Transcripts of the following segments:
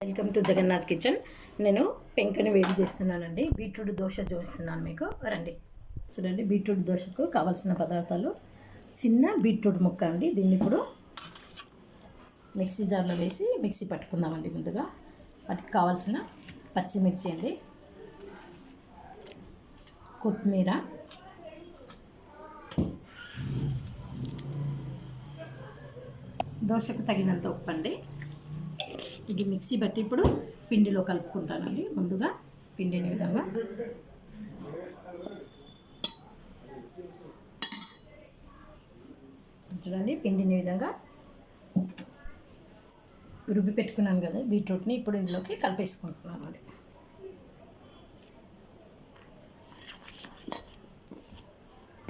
Welcome to Jagannadh kitchen. నేను పెంకని వేడి చేస్తున్నానండి. బీట్రూట్ దోశ చూపిస్తున్నాను మీకు, రండి చూడండి. బీట్రూట్ దోశకు కావాల్సిన పదార్థాలు: చిన్న బీట్రూట్ ముక్క అండి. దీన్ని ఇప్పుడు మిక్సీ జార్లో వేసి మిక్సీ పట్టుకుందామండి. ముందుగా వాటికి కావాల్సిన పచ్చిమిర్చి అండి, కొత్తిమీర, దోశకు తగినంత ఉప్పు అండి. ఇది మిక్సీ బట్టి ఇప్పుడు పిండిలో కలుపుకుంటానండి. ముందుగా పిండిని విధంగా చూడండి. పిండిని విధంగా రుబ్బి పెట్టుకున్నాను కదా బీట్రూట్ని, ఇప్పుడు ఇందులోకి కలిపేసుకుంటున్నాను అండి.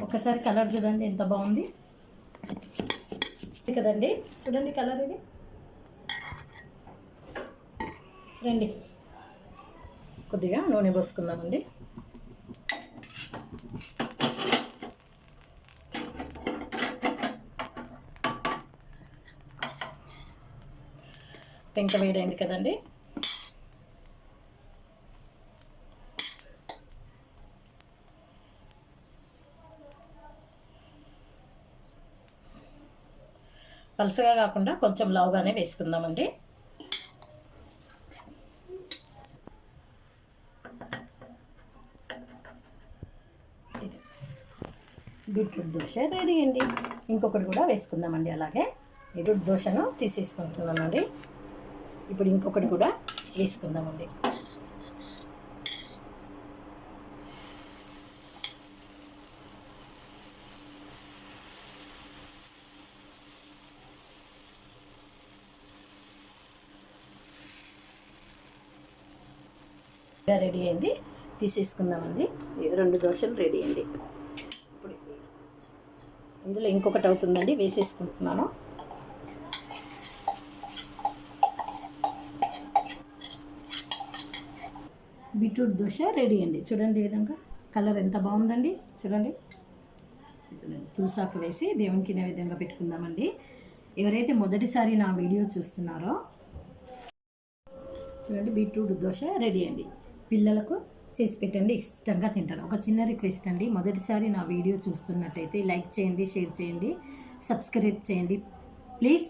ఒకసారి కలర్ చూడండి ఎంత బాగుంది కదండి. చూడండి కలర్ ఇది. రండి కొద్దిగా నూనె పోసుకుందామండి. పెంక వేడైంది కదండి. పలుచగా కాకుండా కొంచెం లావుగానే వేసుకుందామండి. బీట్రూట్ దోశ రెడీ అండి. ఇంకొకటి కూడా వేసుకుందామండి. అలాగే బీట్రూట్ దోశను తీసేసుకుంటున్నానండి. ఇప్పుడు ఇంకొకటి కూడా వేసుకుందామండి. రెడీ అయింది, తీసేసుకుందామండి. 2 దోశలు రెడీ అండి. ఇప్పుడు ఇందులో ఇంకొకటి అవుతుందండి, వేసేసుకుంటున్నాను. బీట్రూట్ దోశ రెడీ అండి. చూడండి ఈ విధంగా కలర్ ఎంత బాగుందండి. చూడండి చూడండి. తులసాకు వేసి దేవునికి నైవేద్యంగా పెట్టుకుందామండి. ఎవరైతే మొదటిసారి నా వీడియో చూస్తున్నారో చూడండి, బీట్రూట్ దోశ రెడీ అండి. పిల్లలకు చేసి పెట్టండి, ఇష్టంగా తింటారు. ఒక చిన్న రిక్వెస్ట్ అండి, మొదటిసారి నా వీడియో చూస్తున్నట్టయితే లైక్ చేయండి, షేర్ చేయండి, సబ్స్క్రైబ్ చేయండి ప్లీజ్.